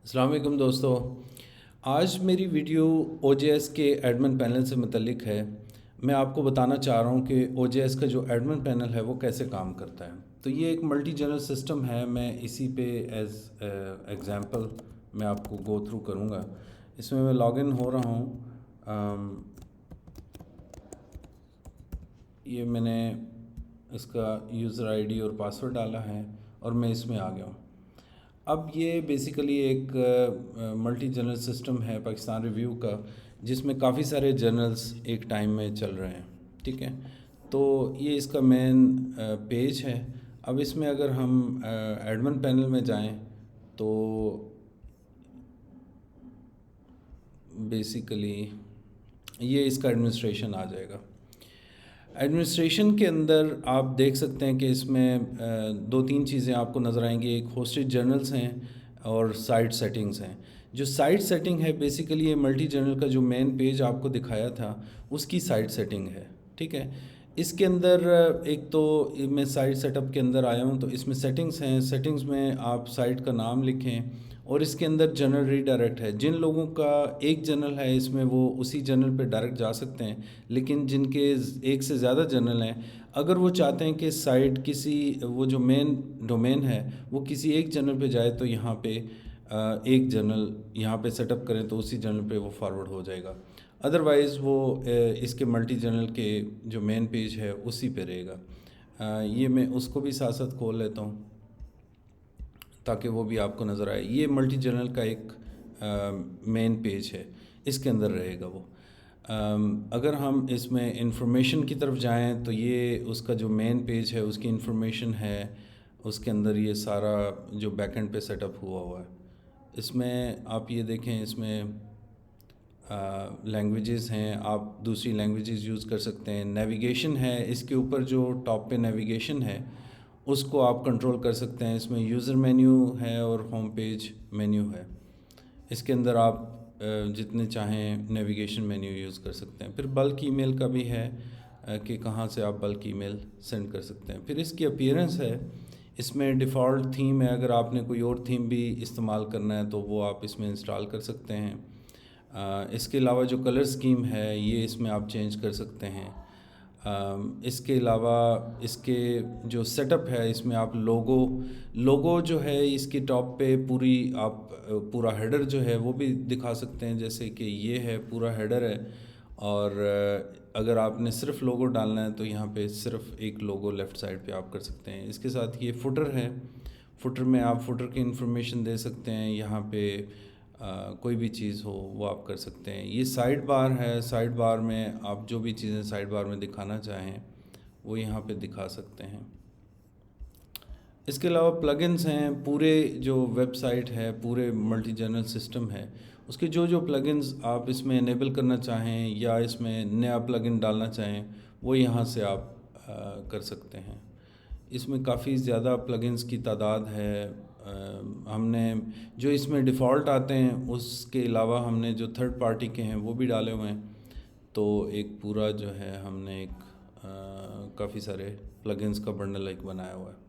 السلام علیکم دوستو، آج میری ویڈیو او جے ایس کے ایڈمن پینل سے متعلق ہے۔ میں آپ کو بتانا چاہ رہا ہوں کہ او جے ایس کا جو ایڈمن پینل ہے وہ کیسے کام کرتا ہے۔ تو یہ ایک ملٹی جنرل سسٹم ہے، میں اسی پہ ایز ایگزامپل میں آپ کو گو تھرو کروں گا۔ اس میں لاگ ان ہو رہا ہوں، یہ میں نے اس کا یوزر آئی ڈی اور پاسورڈ ڈالا ہے اور میں اس میں آ گیا ہوں۔ اب یہ بیسیکلی ایک ملٹی جرنل سسٹم ہے پاکستان ریویو کا، جس میں کافی سارے جرنلز ایک ٹائم میں چل رہے ہیں، ٹھیک ہے۔ تو یہ اس کا مین پیج ہے۔ اب اس میں اگر ہم ایڈمن پینل میں جائیں تو بیسیکلی یہ اس کا ایڈمنسٹریشن آ جائے گا۔ ایڈمنسٹریشن کے اندر آپ دیکھ سکتے ہیں کہ اس میں دو تین چیزیں آپ کو نظر آئیں گی۔ ایک ہوسٹڈ جرنلز ہیں اور سائٹ سیٹنگز ہیں۔ جو سائٹ سیٹنگ ہے بیسیکلی یہ ملٹی جرنل کا جو مین پیج آپ کو دکھایا تھا اس کی سائٹ سیٹنگ ہے، ٹھیک ہے۔ اس کے اندر ایک تو میں سائٹ سیٹ اپ کے اندر آیا ہوں، تو اس میں سیٹنگز ہیں۔ سیٹنگز میں آپ سائٹ کا نام لکھیں اور اس کے اندر جنرل ری ڈائریکٹ ہے۔ جن لوگوں کا ایک جنرل ہے اس میں وہ اسی جنرل پہ ڈائریکٹ جا سکتے ہیں، لیکن جن کے ایک سے زیادہ جنرل ہیں، اگر وہ چاہتے ہیں کہ سائٹ کسی وہ جو مین ڈومین ہے وہ کسی ایک جنرل پہ جائے تو یہاں پہ ایک جنرل یہاں پہ سیٹ اپ کریں تو اسی جنرل پہ وہ فارورڈ ہو جائے گا۔ ادروائز وہ اس کے ملٹی جنرل کے جو مین پیج ہے اسی پہ رہے گا۔ یہ میں اس کو بھی ساتھ ساتھ کھول لیتا ہوں تاکہ وہ بھی آپ کو نظر آئے۔ یہ ملٹی جرنل کا ایک مین پیج ہے، اس کے اندر رہے گا وہ۔ اگر ہم اس میں انفارمیشن کی طرف جائیں تو یہ اس کا جو مین پیج ہے اس کی انفارمیشن ہے، اس کے اندر یہ سارا جو بیک اینڈ پہ سیٹ اپ ہوا ہے۔ اس میں آپ یہ دیکھیں، اس میں لینگویجز ہیں، آپ دوسری لینگویجز یوز کر سکتے ہیں۔ نیویگیشن ہے، اس کے اوپر جو ٹاپ پہ نیویگیشن ہے اس کو آپ کنٹرول کر سکتے ہیں۔ اس میں یوزر مینیو ہے اور ہوم پیج مینیو ہے۔ اس کے اندر آپ جتنے چاہیں نیویگیشن مینیو یوز کر سکتے ہیں۔ پھر بلک ای میل کا بھی ہے کہ کہاں سے آپ بلک ای میل سینڈ کر سکتے ہیں۔ پھر اس کی اپیرنس ہے، اس میں ڈیفالٹ تھیم ہے، اگر آپ نے کوئی اور تھیم بھی استعمال کرنا ہے تو وہ آپ اس میں انسٹال کر سکتے ہیں۔ اس کے علاوہ جو کلر سکیم ہے یہ اس میں آپ چینج کر سکتے ہیں۔ اس کے علاوہ اس کے جو سیٹ اپ ہے اس میں آپ لوگو جو ہے اس کی ٹاپ پہ پورا ہیڈر جو ہے وہ بھی دکھا سکتے ہیں، جیسے کہ یہ ہے پورا ہیڈر ہے، اور اگر آپ نے صرف لوگو ڈالنا ہے تو یہاں پہ صرف ایک لوگو لیفٹ سائڈ پہ آپ کر سکتے ہیں۔ اس کے ساتھ یہ فوٹر ہے، فوٹر میں آپ فوٹر کی انفارمیشن دے سکتے ہیں، یہاں پہ کوئی بھی چیز ہو وہ آپ کر سکتے ہیں۔ یہ سائڈ بار ہے، سائڈ بار میں آپ جو بھی چیزیں سائڈ بار میں دکھانا چاہیں وہ یہاں پہ دکھا سکتے ہیں۔ اس کے علاوہ پلگنز ہیں، پورے جو ویب سائٹ ہے، پورے ملٹی جرنل سسٹم ہے، اس کے جو پلگنز آپ اس میں انیبل کرنا چاہیں یا اس میں نیا پلگن ڈالنا چاہیں وہ یہاں سے آپ کر سکتے ہیں۔ اس میں کافی زیادہ پلگنز کی تعداد ہے۔ ہم نے جو اس میں ڈیفالٹ آتے ہیں اس کے علاوہ ہم نے جو تھرڈ پارٹی کے ہیں وہ بھی ڈالے ہوئے ہیں، تو ایک پورا جو ہے ہم نے ایک کافی سارے پلگنز کا بنڈل ایک بنایا ہوا ہے۔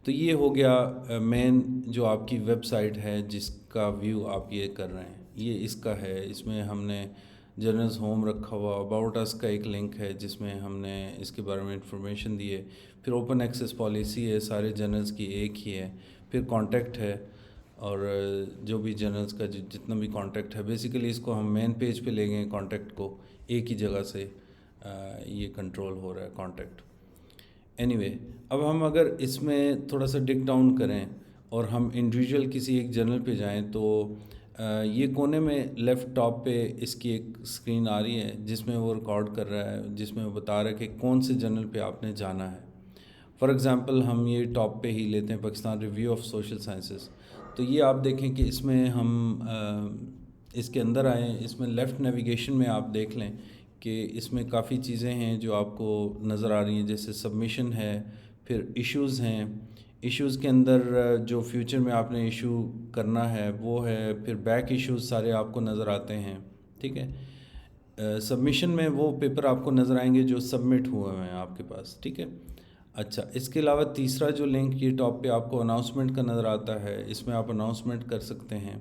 تو یہ ہو گیا مین جو آپ کی ویب سائٹ ہے جس کا ویو آپ یہ کر رہے ہیں، یہ اس کا ہے۔ اس میں ہم نے جرنلز ہوم رکھا ہوا، اباؤٹ اس کا ایک لنک ہے جس میں ہم نے اس کے بارے میں انفارمیشن دی ہے۔ پھر اوپن ایکسیس پالیسی ہے، سارے جرنلز کی ایک ہی ہے۔ پھر کانٹیکٹ ہے، اور جو بھی جرنلز کا جتنا بھی کانٹیکٹ ہے، بیسیکلی اس کو ہم مین پیج پہ لے گئے کانٹیکٹ کو، ایک ہی جگہ سے یہ کنٹرول ہو رہا ہے کانٹیکٹ۔ اینی وے، اب ہم اگر اس میں تھوڑا سا ڈگ ڈاؤن کریں اور ہم انڈیویجول کسی ایک جرنل پہ جائیں تو یہ کونے میں لیفٹ ٹاپ پہ اس کی ایک اسکرین آ رہی ہے جس میں وہ ریکارڈ کر رہا ہے، جس میں وہ بتا رہا ہے کہ کون سے جرنل پہ آپ نے جانا ہے۔ فار ایگزامپل ہم یہ ٹاپ پہ ہی لیتے ہیں، Pakistan review of social sciences. تو یہ آپ دیکھیں کہ اس میں ہم اس کے اندر آئیں، اس میں لیفٹ نیویگیشن میں آپ دیکھ لیں کہ اس میں کافی چیزیں ہیں جو آپ کو نظر آ رہی ہیں، جیسے سبمیشن ہے، پھر ایشوز ہیں۔ ایشوز کے اندر جو فیوچر میں آپ نے ایشو کرنا ہے وہ ہے، پھر بیک ایشوز سارے آپ کو نظر آتے ہیں، ٹھیک ہے۔ سبمیشن میں وہ پیپر آپ کو نظر آئیں گے جو سبمٹ ہوئے ہیں آپ کے پاس، ٹھیک ہے۔ اچھا، اس کے علاوہ تیسرا جو لنک یہ ٹاپ پہ آپ کو اناؤنسمنٹ کا نظر آتا ہے، اس میں آپ اناؤنسمنٹ کر سکتے ہیں،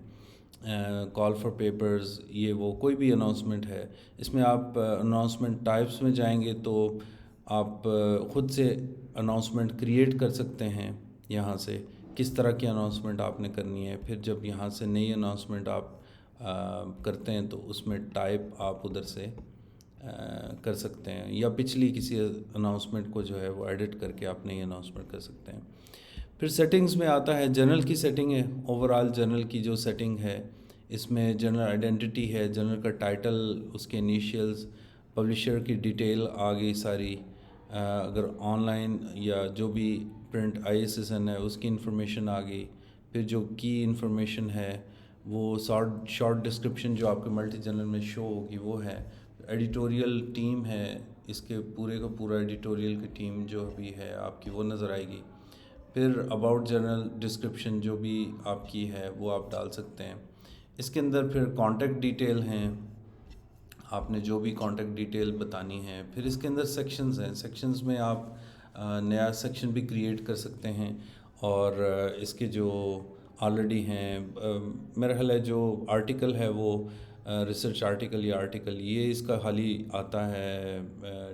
کال فار پیپرز، یہ وہ کوئی بھی اناؤنسمنٹ ہے، اس میں آپ اناؤنسمنٹ ٹائپس میں جائیں گے تو آپ خود سے اناؤنسمنٹ کریٹ کر سکتے ہیں یہاں سے، کس طرح کی اناؤنسمنٹ آپ نے کرنی ہے. پھر جب یہاں سے نئی اناؤنسمنٹ آپ کرتے ہیں تو اس میں ٹائپ آپ ادھر سے کر سکتے ہیں، یا پچھلی کسی اناؤنسمنٹ کو جو ہے وہ ایڈٹ کر کے آپ نئی اناؤنسمنٹ کر سکتے ہیں. پھر سیٹنگز میں آتا ہے جنرل کی سیٹنگ ہے، اوور آل جنرل کی جو سیٹنگ ہے اس میں جنرل آئیڈینٹی ہے، جنرل کا ٹائٹل، اس کے انیشیلز، پبلشر کی ڈیٹیل آ گئی ساری، اگر آن لائن یا جو بھی پرنٹ ISSN ہے اس کی انفارمیشن آ گئی. پھر جو کی انفارمیشن ہے وہ شارٹ ڈسکرپشن جو آپ کے ملٹی جنرل میں شو ہوگی وہ ہے. ایڈیٹوریل ٹیم ہے، اس کے پورے کا پورا ایڈیٹوریل کی ٹیم جو بھی ہے آپ کی وہ نظر آئے گی. پھر اباؤٹ جنرل ڈسکرپشن جو بھی آپ کی ہے وہ آپ ڈال سکتے ہیں. اس کے اندر پھر کانٹیکٹ ڈیٹیل ہیں، آپ نے جو بھی کانٹیکٹ ڈیٹیل بتانی ہے. پھر اس کے اندر سیکشنز ہیں، سیکشنز میں آپ نیا سیکشن بھی کریٹ کر سکتے ہیں. اور اس کے جو آلریڈی ہیں میرا خیال ہے جو آرٹیکل ہے وہ ریسرچ آرٹیکل یا آرٹیکل یہ اس کا خالی آتا ہے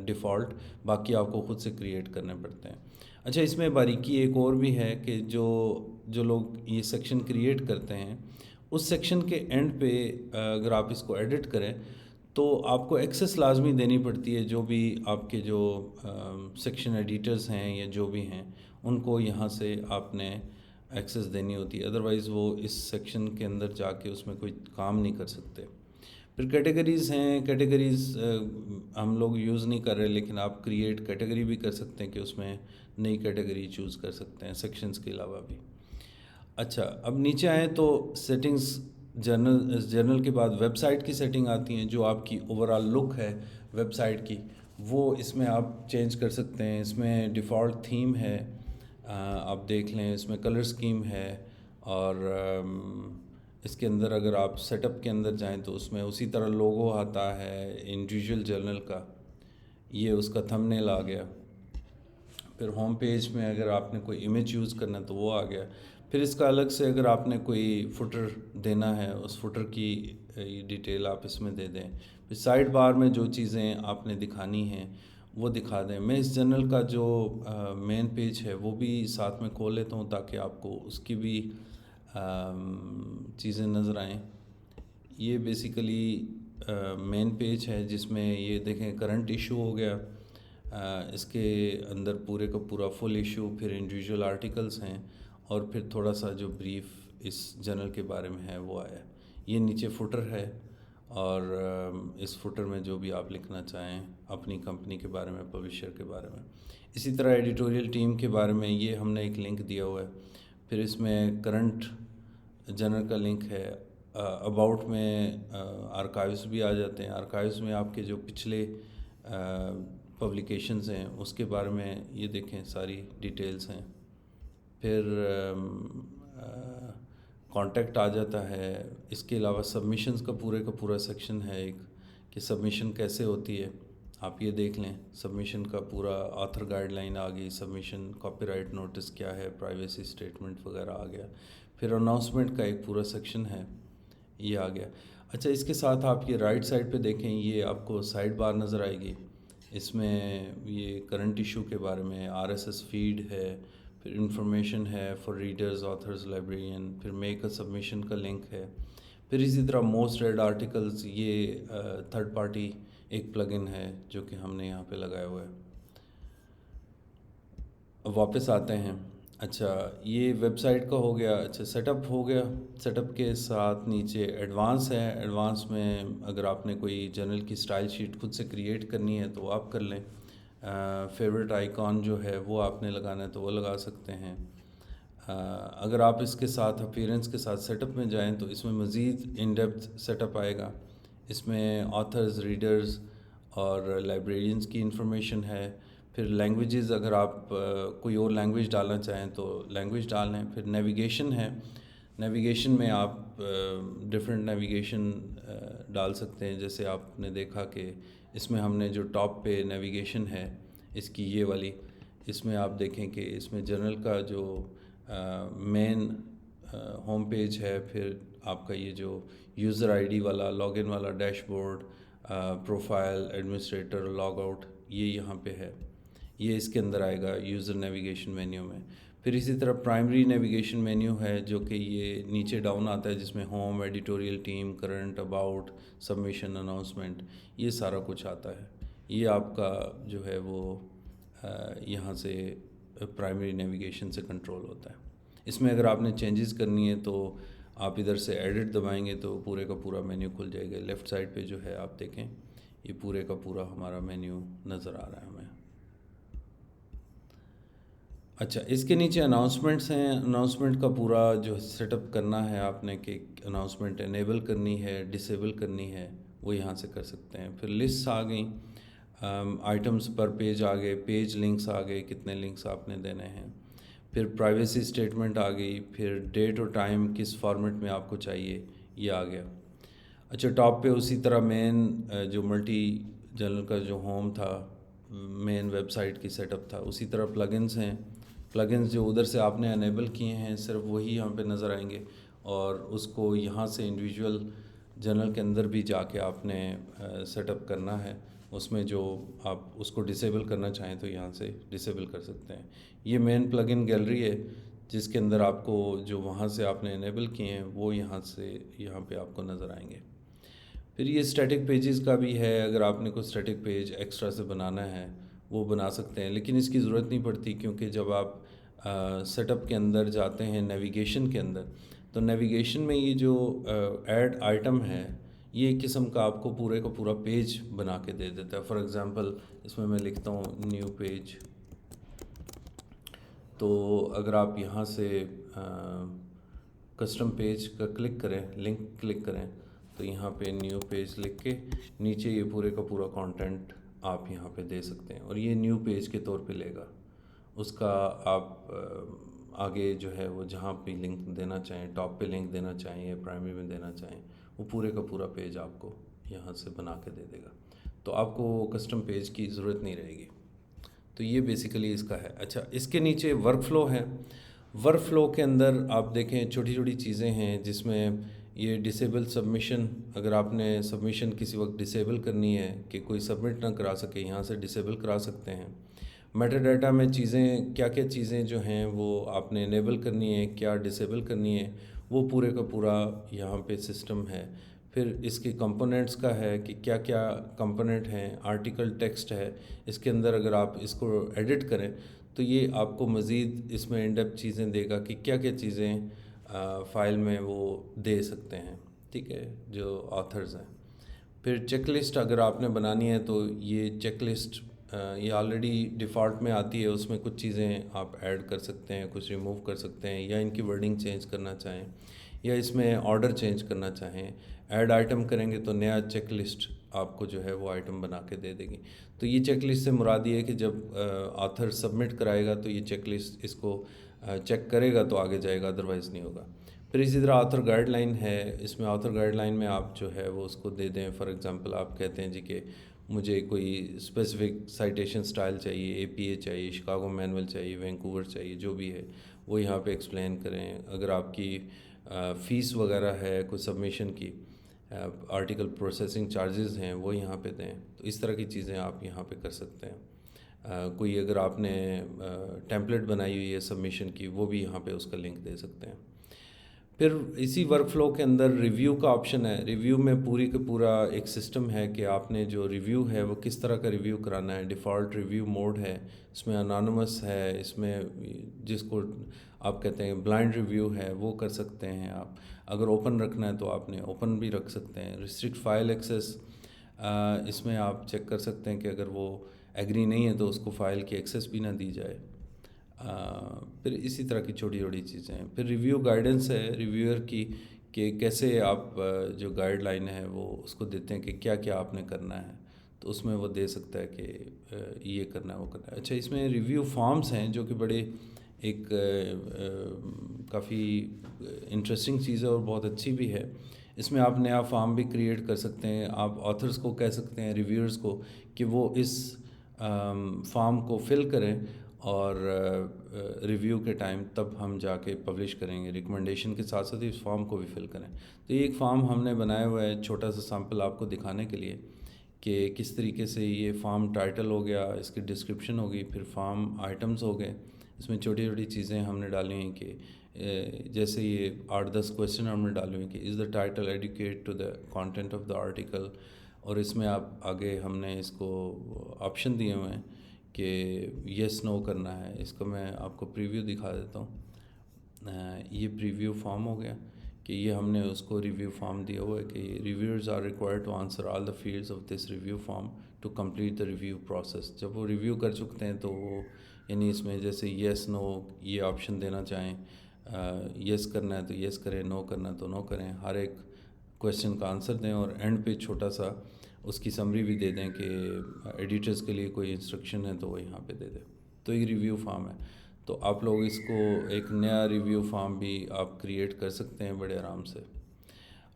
ڈیفالٹ، باقی آپ کو خود سے کریٹ کرنے پڑتے ہیں. اچھا، اس میں باریکی ایک اور بھی ہے کہ جو لوگ یہ سیکشن کریٹ کرتے ہیں اس سیکشن کے اینڈ پہ اگر آپ اس کو ایڈٹ کریں تو آپ کو ایکسیس لازمی دینی پڑتی ہے. جو بھی آپ کے جو سیکشن ایڈیٹرز ہیں یا جو بھی ہیں ان کو یہاں سے آپ نے ایکسیس دینی ہوتی ہے، ادروائز وہ اس سیکشن کے اندر جا کے اس میں کوئی کام نہیں کر سکتے. پھر کیٹیگریز ہیں، کیٹیگریز ہم لوگ یوز نہیں کر رہے لیکن آپ کریٹ کیٹیگری بھی کر سکتے ہیں کہ اس میں نئی کیٹیگری چوز کر سکتے ہیں سیکشنز کے علاوہ بھی. اچھا، اب نیچے آئیں تو سیٹنگز جرنل کے بعد ویب سائٹ کی سیٹنگ آتی ہیں. جو آپ کی اوور آل لک ہے ویب سائٹ کی وہ اس میں آپ چینج کر سکتے ہیں. اس میں ڈیفالٹ تھیم ہے، آپ دیکھ لیں، اس میں کلر سکیم ہے، اور اس کے اندر اگر آپ سیٹ اپ کے اندر جائیں تو اس میں اسی طرح لوگو آتا ہے انڈیویجول جرنل کا، یہ اس کا تھم نیل آ گیا. پھر ہوم پیج میں اگر آپ نے کوئی امیج یوز کرنا ہے تو وہ آ گیا. پھر اس کا الگ سے اگر آپ نے کوئی فوٹر دینا ہے اس فوٹر کی ڈیٹیل آپ اس میں دے دیں. پھر سائڈ بار میں جو چیزیں آپ نے دکھانی ہیں وہ دکھا دیں. میں اس جرنل کا جو مین پیج ہے وہ بھی ساتھ میں کھول لیتا ہوں تاکہ آپ کو اس کی بھی چیزیں نظر آئیں. یہ بیسیکلی مین پیج ہے جس میں یہ دیکھیں کرنٹ ایشو ہو گیا، اس کے اندر پورے کا پورا فل ایشو، پھر انڈیویجول آرٹیکلز ہیں، اور پھر تھوڑا سا جو بریف اس جرنل کے بارے میں ہے وہ آیا. یہ نیچے فوٹر ہے، اور اس فوٹر میں جو بھی آپ لکھنا چاہیں اپنی کمپنی کے بارے میں، پبلشر کے بارے میں. اسی طرح ایڈیٹوریل ٹیم کے بارے میں یہ ہم نے ایک لنک دیا ہوا ہے. پھر اس میں کرنٹ جرنل کا لنک ہے. اباؤٹ میں آرکائیوز بھی آ جاتے ہیں. آرکائیوز میں آپ کے جو پچھلے پبلیکیشنز ہیں اس کے بارے میں یہ دیکھیں ساری ڈیٹیلز ہیں. پھر کانٹیکٹ آ جاتا ہے. اس کے علاوہ سبمیشنز کا پورے کا پورا سیکشن ہے ایک، کہ سبمیشن کیسے ہوتی ہے. آپ یہ دیکھ لیں سبمیشن کا پورا آتھر گائیڈ لائن آ گئی، سبمیشن کاپی رائٹ نوٹس کیا ہے، پرائیویسی اسٹیٹمنٹ وغیرہ آ گیا. پھر اناؤنسمنٹ کا ایک پورا سیکشن ہے، یہ آ گیا. اچھا، اس کے ساتھ آپ یہ رائٹ سائڈ پہ دیکھیں، یہ آپ کو سائڈ بار نظر آئے گی. اس میں یہ کرنٹ ایشو کے بارے میں RSS فیڈ ہے، پھر انفارمیشن ہے فار ریڈرز، آتھرز، لائبریرین، پھر میک اے سبمیشن کا لنک ہے. پھر اسی طرح موسٹ ریڈ آرٹیکلز، یہ تھرڈ پارٹی ایک پلگ ان ہے جو کہ ہم نے یہاں پہ لگایا ہوا ہے. اب واپس آتے ہیں. اچھا، یہ ویب سائٹ کا ہو گیا. اچھا، سیٹ اپ ہو گیا. سیٹ اپ کے ساتھ نیچے ایڈوانس ہے. ایڈوانس میں اگر آپ نے کوئی جرنل کی اسٹائل شیٹ خود سے کریٹ کرنی ہے تو آپ کر لیں. فیوریٹ آئیکن جو ہے وہ آپ نے لگانا ہے تو وہ لگا سکتے ہیں. اگر آپ اس کے ساتھ اپیرنس کے ساتھ سیٹ اپ میں جائیں تو اس میں مزید ان ڈیپتھ سیٹ اپ آئے گا. اس میں آتھرز، ریڈرز اور لائبریرینز کی انفارمیشن ہے. پھر لینگویجز، اگر آپ کوئی اور لینگویج ڈالنا چاہیں تو لینگویج ڈال لیں. پھر نیویگیشن ہے. نیویگیشن میں آپ ڈفرینٹ نیویگیشن ڈال سکتے ہیں. جیسے آپ نے دیکھا کہ اس میں ہم نے جو ٹاپ پہ نیویگیشن ہے اس کی یہ والی، اس میں آپ دیکھیں کہ اس میں جرنل کا جو مین ہوم پیج ہے، پھر آپ کا یہ جو یوزر آئی ڈی والا لاگ ان والا dash board, profile, administrator, log out, یہ یہاں پہ ہے، یہ اس کے اندر آئے گا یوزر نیویگیشن مینیو میں۔ پھر اسی طرح پرائمری نیویگیشن مینیو ہے جو کہ یہ نیچے ڈاؤن آتا ہے، جس میں home, editorial team, current, about, submission, announcement, یہ سارا کچھ آتا ہے۔ یہ آپ کا جو ہے وہ یہاں سے پرائمری نیویگیشن سے کنٹرول ہوتا ہے۔ اس میں اگر آپ نے چینجز کرنی ہے تو آپ ادھر سے ایڈٹ دبائیں گے تو پورے کا پورا مینیو کھل جائے گا۔ لیفٹ سائڈ پہ جو ہے آپ دیکھیں یہ پورے کا پورا ہمارا مینیو نظر آ رہا ہے ہمیں۔ اچھا، اس کے نیچے اناؤنسمنٹس ہیں۔ اناؤنسمنٹ کا پورا جو سیٹ اپ کرنا ہے آپ نے کہ اناؤنسمنٹ انیبل کرنی ہے، ڈسیبل کرنی ہے، وہ یہاں سے کر سکتے ہیں۔ پھر لسٹس آ گئیں، آئٹمس پر پیج آ گئے، پیج لنکس آ گئے، کتنے لنکس آپ نے دینے ہیں۔ پھر پرائیویسی اسٹیٹمنٹ آ گئی، پھر ڈیٹ اور ٹائم کس فارمیٹ میں آپ کو چاہیے یہ آ گیا۔ اچھا، ٹاپ پہ اسی طرح مین جو ملٹی جنرل کا جو ہوم تھا، مین ویب سائٹ کی سیٹ اپ تھا، اسی طرح پلگنز ہیں۔ پلگنز جو ادھر سے آپ نے انیبل کیے ہیں صرف وہی یہاں پہ نظر آئیں گے، اور اس کو یہاں سے انڈیویجول جنرل کے اندر بھی جا کے آپ نے سیٹ اپ کرنا ہے۔ اس میں جو آپ اس کو ڈسیبل کرنا چاہیں تو یہاں سے ڈسیبل کر سکتے ہیں۔ یہ مین پلگ ان گیلری ہے جس کے اندر آپ کو جو وہاں سے آپ نے انیبل کیے ہیں وہ یہاں سے یہاں پہ آپ کو نظر آئیں گے۔ پھر یہ اسٹیٹک پیجز کا بھی ہے، اگر آپ نے کوئی اسٹیٹک پیج ایکسٹرا سے بنانا ہے وہ بنا سکتے ہیں، لیکن اس کی ضرورت نہیں پڑتی، کیونکہ جب آپ سیٹ اپ کے اندر جاتے ہیں نیویگیشن کے اندر، تو نیویگیشن میں یہ جو ایڈ آئٹم ہے یہ ایک قسم کا آپ کو پورے کا پورا پیج بنا کے دے دیتا ہے۔ فار ایگزامپل اس میں لکھتا ہوں نیو پیج، تو اگر آپ یہاں سے کسٹم پیج کا کلک کریں، لنک کلک کریں، تو یہاں پہ نیو پیج لکھ کے نیچے یہ پورے کا پورا کانٹینٹ آپ یہاں پہ دے سکتے ہیں، اور یہ نیو پیج کے طور پہ لے گا۔ اس کا آپ آگے جو ہے وہ جہاں پہ لنک دینا چاہیں، ٹاپ پہ لنک دینا چاہیں یا پرائمری میں دینا چاہیں، وہ پورے کا پورا پیج آپ کو یہاں سے بنا کے دے دے گا، تو آپ کو کسٹم پیج کی ضرورت نہیں رہے گی۔ تو یہ بیسیکلی اس کا ہے۔ اچھا، اس کے نیچے ورک فلو ہے۔ ورک فلو کے اندر آپ دیکھیں چھوٹی چھوٹی چیزیں ہیں، جس میں یہ ڈسیبل سبمیشن، اگر آپ نے سبمیشن کسی وقت ڈسیبل کرنی ہے کہ کوئی سبمٹ نہ کرا سکے، یہاں سے ڈسیبل کرا سکتے ہیں۔ میٹا ڈیٹا میں چیزیں کیا کیا چیزیں جو ہیں وہ آپ نے انیبل کرنی ہے، کیا ڈسیبل کرنی ہے، وہ پورے کا پورا یہاں پہ سسٹم ہے۔ پھر اس کی کمپوننٹس کا ہے کہ کیا کیا کمپوننٹ ہیں، آرٹیکل ٹیکسٹ ہے، اس کے اندر اگر آپ اس کو ایڈٹ کریں تو یہ آپ کو مزید اس میں ان ڈیپتھ چیزیں دے گا کہ کیا کیا چیزیں فائل میں وہ دے سکتے ہیں، ٹھیک ہے، جو آتھرز ہیں۔ پھر چیک لسٹ اگر آپ نے بنانی ہے تو یہ چیک لسٹ یہ آلریڈی ڈیفالٹ میں آتی ہے، اس میں کچھ چیزیں آپ ایڈ کر سکتے ہیں، کچھ ریموو کر سکتے ہیں، یا ان کی ورڈنگ چینج کرنا چاہیں، یا اس میں آرڈر چینج کرنا چاہیں۔ ایڈ آئٹم کریں گے تو نیا چیک لسٹ آپ کو جو ہے وہ آئٹم بنا کے دے دے گی۔ تو یہ چیک لسٹ سے مراد یہ ہے کہ جب آتھر سبمٹ کرائے گا تو یہ چیک لسٹ اس کو چیک کرے گا تو آگے جائے گا، ادروائز نہیں ہوگا۔ پھر اسی طرح آتھر گائیڈ لائن ہے، اس میں آتھر گائیڈ لائن میں آپ جو ہے وہ اس کو دے دیں۔ فار ایگزامپل آپ کہتے ہیں جی کہ مجھے کوئی اسپیسیفک سائٹیشن سٹائل چاہیے، اے پی اے چاہیے، شکاگو مینول چاہیے، وینکوور چاہیے، جو بھی ہے وہ یہاں پہ ایکسپلین کریں۔ اگر آپ کی فیس وغیرہ ہے کوئی سبمیشن کی، آرٹیکل پروسیسنگ چارجز ہیں وہ یہاں پہ دیں، تو اس طرح کی چیزیں آپ یہاں پہ کر سکتے ہیں۔ کوئی اگر آپ نے ٹیمپلیٹ بنائی ہوئی ہے سبمیشن کی، وہ بھی یہاں پہ اس کا لنک دے سکتے ہیں۔ پھر اسی ورک فلو کے اندر ریویو کا آپشن ہے۔ ریویو میں پوری کا پورا ایک سسٹم ہے کہ آپ نے جو ریویو ہے وہ کس طرح کا ریویو کرانا ہے۔ ڈیفالٹ ریویو موڈ ہے، اس میں انانومس ہے، اس میں جس کو آپ کہتے ہیں بلائنڈ ریویو ہے وہ کر سکتے ہیں آپ۔ اگر اوپن رکھنا ہے تو آپ نے اوپن بھی رکھ سکتے ہیں۔ ریسٹرکٹ فائل ایکسیس، اس میں آپ چیک کر سکتے ہیں کہ اگر وہ ایگری نہیں ہے تو اس کو فائل کی ایکسیس بھی نہ دی جائے۔ پھر اسی طرح کی چھوٹی چھوٹی چیزیں ہیں۔ پھر ریویو گائیڈنس ہے ریویور کی، کہ کیسے آپ جو گائیڈ لائن ہے وہ اس کو دیتے ہیں کہ کیا کیا آپ نے کرنا ہے، تو اس میں وہ دے سکتا ہے کہ یہ کرنا ہے وہ کرنا ہے۔ اچھا، اس میں ریویو فارمز ہیں جو کہ بڑے ایک کافی انٹرسٹنگ چیز ہے اور بہت اچھی بھی ہے۔ اس میں آپ نیا فارم بھی کریٹ کر سکتے ہیں۔ آپ آتھرز کو کہہ سکتے ہیں، ریویورز کو، کہ وہ اس فارم کو فل کریں، اور ریویو کے ٹائم تب ہم جا کے پبلش کریں گے. ریکمنڈیشن کے ساتھ ساتھ اس فارم کو بھی فل کریں. تو یہ ایک فارم ہم نے بنایا ہوا ہے, چھوٹا سا سیمپل آپ کو دکھانے کے لیے کہ کس طریقے سے یہ فارم ٹائٹل ہو گیا, اس کی ڈسکرپشن ہوگی, پھر فارم آئٹمز ہو گئے. اس میں چھوٹی چھوٹی چیزیں ہم نے ڈالی ہیں کہ جیسے یہ 8-10 کویسچن ہم نے ڈالے ہوئے کہ is the title adequate to the content of the article. اور اس میں آپ آگے ہم نے اس کو آپشن دیے ہوئے ہیں کہ یس نو کرنا ہے. اس کو میں آپ کو پریویو دکھا دیتا ہوں. یہ پریویو فارم ہو گیا کہ یہ ہم نے اس کو ریویو فارم دیا ہوا ہے کہ reviewers are required to answer all the fields of this review form to complete the review process. جب وہ ریویو کر چکتے ہیں تو وہ یعنی اس میں جیسے یس نو یہ آپشن دینا چاہیں, یس کرنا ہے تو یس کریں, نو کرنا ہے تو نو کریں, ہر ایک کویسچن کا آنسر دیں, اور اینڈ پہ چھوٹا سا اس کی سمری بھی دے دیں کہ ایڈیٹرز کے لیے کوئی انسٹرکشن ہے تو وہ یہاں پہ دے دیں. تو ایک ریویو فارم ہے. تو آپ لوگ اس کو ایک نیا ریویو فارم بھی آپ کریٹ کر سکتے ہیں بڑے آرام سے.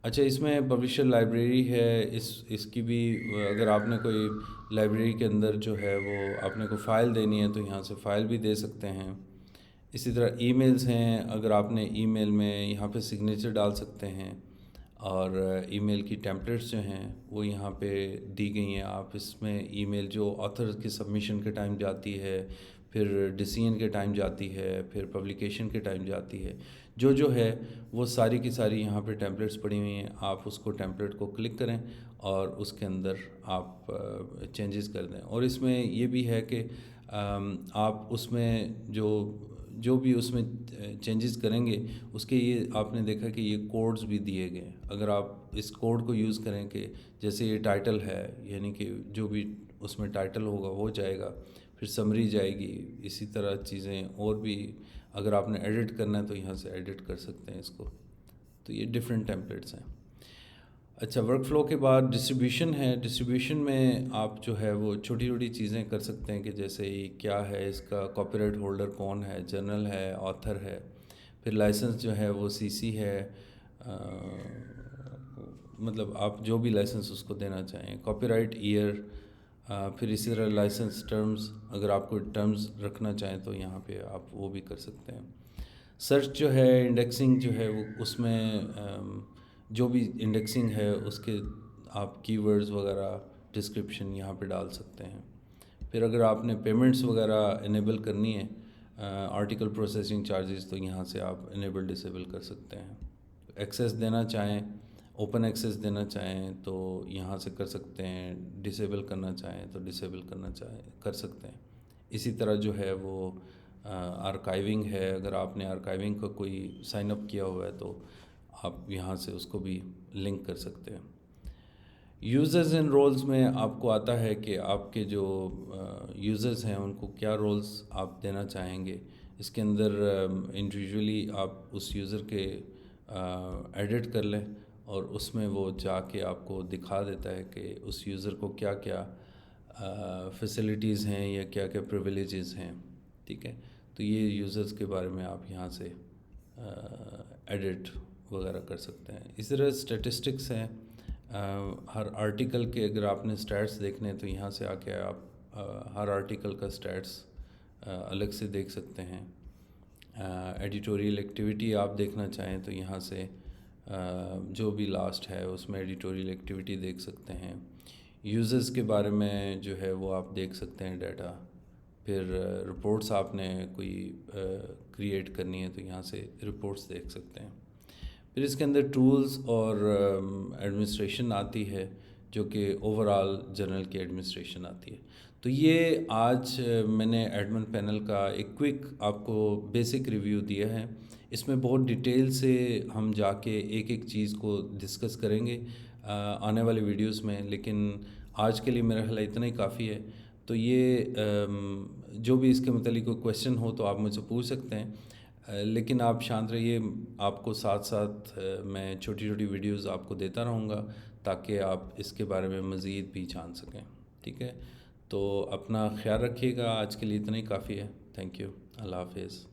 اچھا, اس میں پبلشر لائبریری ہے, اس کی بھی اگر آپ نے کوئی لائبریری کے اندر جو ہے وہ آپ نے کوئی فائل دینی ہے تو یہاں سے فائل بھی دے سکتے ہیں. اسی طرح ای میلز ہیں, اگر آپ نے ای میل میں یہاں پہ سگنیچر ڈال سکتے ہیں, اور ای میل کی ٹیمپلیٹس جو ہیں وہ یہاں پہ دی گئی ہیں. آپ اس میں ای میل جو آتھر کے سبمیشن کے ٹائم جاتی ہے, پھر ڈیسیژن کے ٹائم جاتی ہے, پھر پبلیکیشن کے ٹائم جاتی ہے, جو ہے وہ ساری کی ساری یہاں پہ ٹیمپلیٹس پڑی ہوئی ہیں. آپ اس کو ٹیمپلیٹ کو کلک کریں اور اس کے اندر آپ چینجز کر دیں. اور اس میں یہ بھی ہے کہ آپ اس میں جو بھی اس میں چینجز کریں گے اس کے یہ آپ نے دیکھا کہ یہ کوڈز بھی دیے گئے ہیں. اگر آپ اس کوڈ کو یوز کریں کہ جیسے یہ ٹائٹل ہے, یعنی کہ جو بھی اس میں ٹائٹل ہوگا وہ جائے گا, پھر سمری جائے گی, اسی طرح چیزیں اور بھی اگر آپ نے ایڈٹ کرنا ہے تو یہاں سے ایڈٹ کر سکتے ہیں اس کو. تو یہ ڈیفرنٹ ٹیمپلیٹس ہیں. اچھا, ورک فلو کے بعد ڈسٹریبیوشن ہے. ڈسٹریبیوشن میں آپ جو ہے وہ چھوٹی چھوٹی چیزیں کر سکتے ہیں کہ جیسے یہ کیا ہے, اس کا کاپی رائٹ ہولڈر کون ہے, جرنل ہے, آتھر ہے, پھر لائسنس جو ہے وہ CC ہے, مطلب آپ جو بھی لائسنس اس کو دینا چاہیں, کاپی رائٹ ایئر, پھر اسی طرح لائسنس ٹرمز, اگر آپ کوئی ٹرمز رکھنا چاہیں تو یہاں پہ آپ وہ بھی کر سکتے ہیں. سرچ جو ہے, انڈیکسنگ جو ہے وہ اس میں جو بھی انڈیکسنگ ہے اس کے آپ کی ورڈز وغیرہ ڈسکرپشن یہاں پہ ڈال سکتے ہیں. پھر اگر آپ نے پیمنٹس وغیرہ انیبل کرنی ہے, آرٹیکل پروسیسنگ چارجز, تو یہاں سے آپ انیبل ڈسیبل کر سکتے ہیں. ایکسیس دینا چاہیں, اوپن ایکسیس دینا چاہیں تو یہاں سے کر سکتے ہیں, ڈسیبل کرنا چاہیں تو ڈسیبل کر سکتے ہیں. اسی طرح جو ہے وہ آرکائیونگ ہے, اگر آپ نے آرکائیونگ کا کوئی سائن اپ کیا ہوا ہے تو آپ یہاں سے اس کو بھی لنک کر سکتے ہیں. یوزرز اینڈ رولز میں آپ کو آتا ہے کہ آپ کے جو یوزرز ہیں ان کو کیا رولز آپ دینا چاہیں گے. اس کے اندر انڈیویجولی آپ اس یوزر کے ایڈٹ کر لیں اور اس میں وہ جا کے آپ کو دکھا دیتا ہے کہ اس یوزر کو کیا کیا فیسلٹیز ہیں یا کیا کیا پریویلیجز ہیں. ٹھیک ہے, تو یہ یوزرز کے بارے میں آپ یہاں سے ایڈٹ وغیرہ کر سکتے ہیں. اس طرح اسٹیٹسٹکس ہیں, ہر آرٹیکل کے اگر آپ نے اسٹیٹس دیکھنے ہیں تو یہاں سے آ کے آپ ہر آرٹیکل کا اسٹیٹس الگ سے دیکھ سکتے ہیں. ایڈیٹوریل ایکٹیویٹی آپ دیکھنا چاہیں تو یہاں سے جو بھی لاسٹ ہے اس میں ایڈیٹوریل ایکٹیویٹی دیکھ سکتے ہیں. یوزرز کے بارے میں جو ہے وہ آپ دیکھ سکتے ہیں ڈیٹا. پھر رپورٹس آپ نے کوئی کریٹ کرنی ہے تو یہاں سے رپورٹس دیکھ سکتے ہیں. پھر اس کے اندر ٹولز اور ایڈمنسٹریشن آتی ہے جو کہ اوور آل جرنل کی ایڈمنسٹریشن آتی ہے. تو یہ آج میں نے ایڈمن پینل کا ایک کوئک آپ کو بیسک ریویو دیا ہے. اس میں بہت ڈیٹیل سے ہم جا کے ایک ایک چیز کو ڈسکس کریں گے آنے والی ویڈیوز میں, لیکن آج کے لیے میرا خیال اتنا ہی کافی ہے. تو یہ جو بھی اس کے متعلق کوئی کویشچن ہو تو آپ مجھ سے پوچھ سکتے ہیں, لیکن آپ شانت رہیے, آپ کو ساتھ ساتھ میں چھوٹی چھوٹی ویڈیوز آپ کو دیتا رہوں گا تاکہ آپ اس کے بارے میں مزید بھی جان سکیں. ٹھیک ہے, تو اپنا خیال رکھیے گا. آج کے لیے اتنا ہی کافی ہے. Thank you. اللہ حافظ.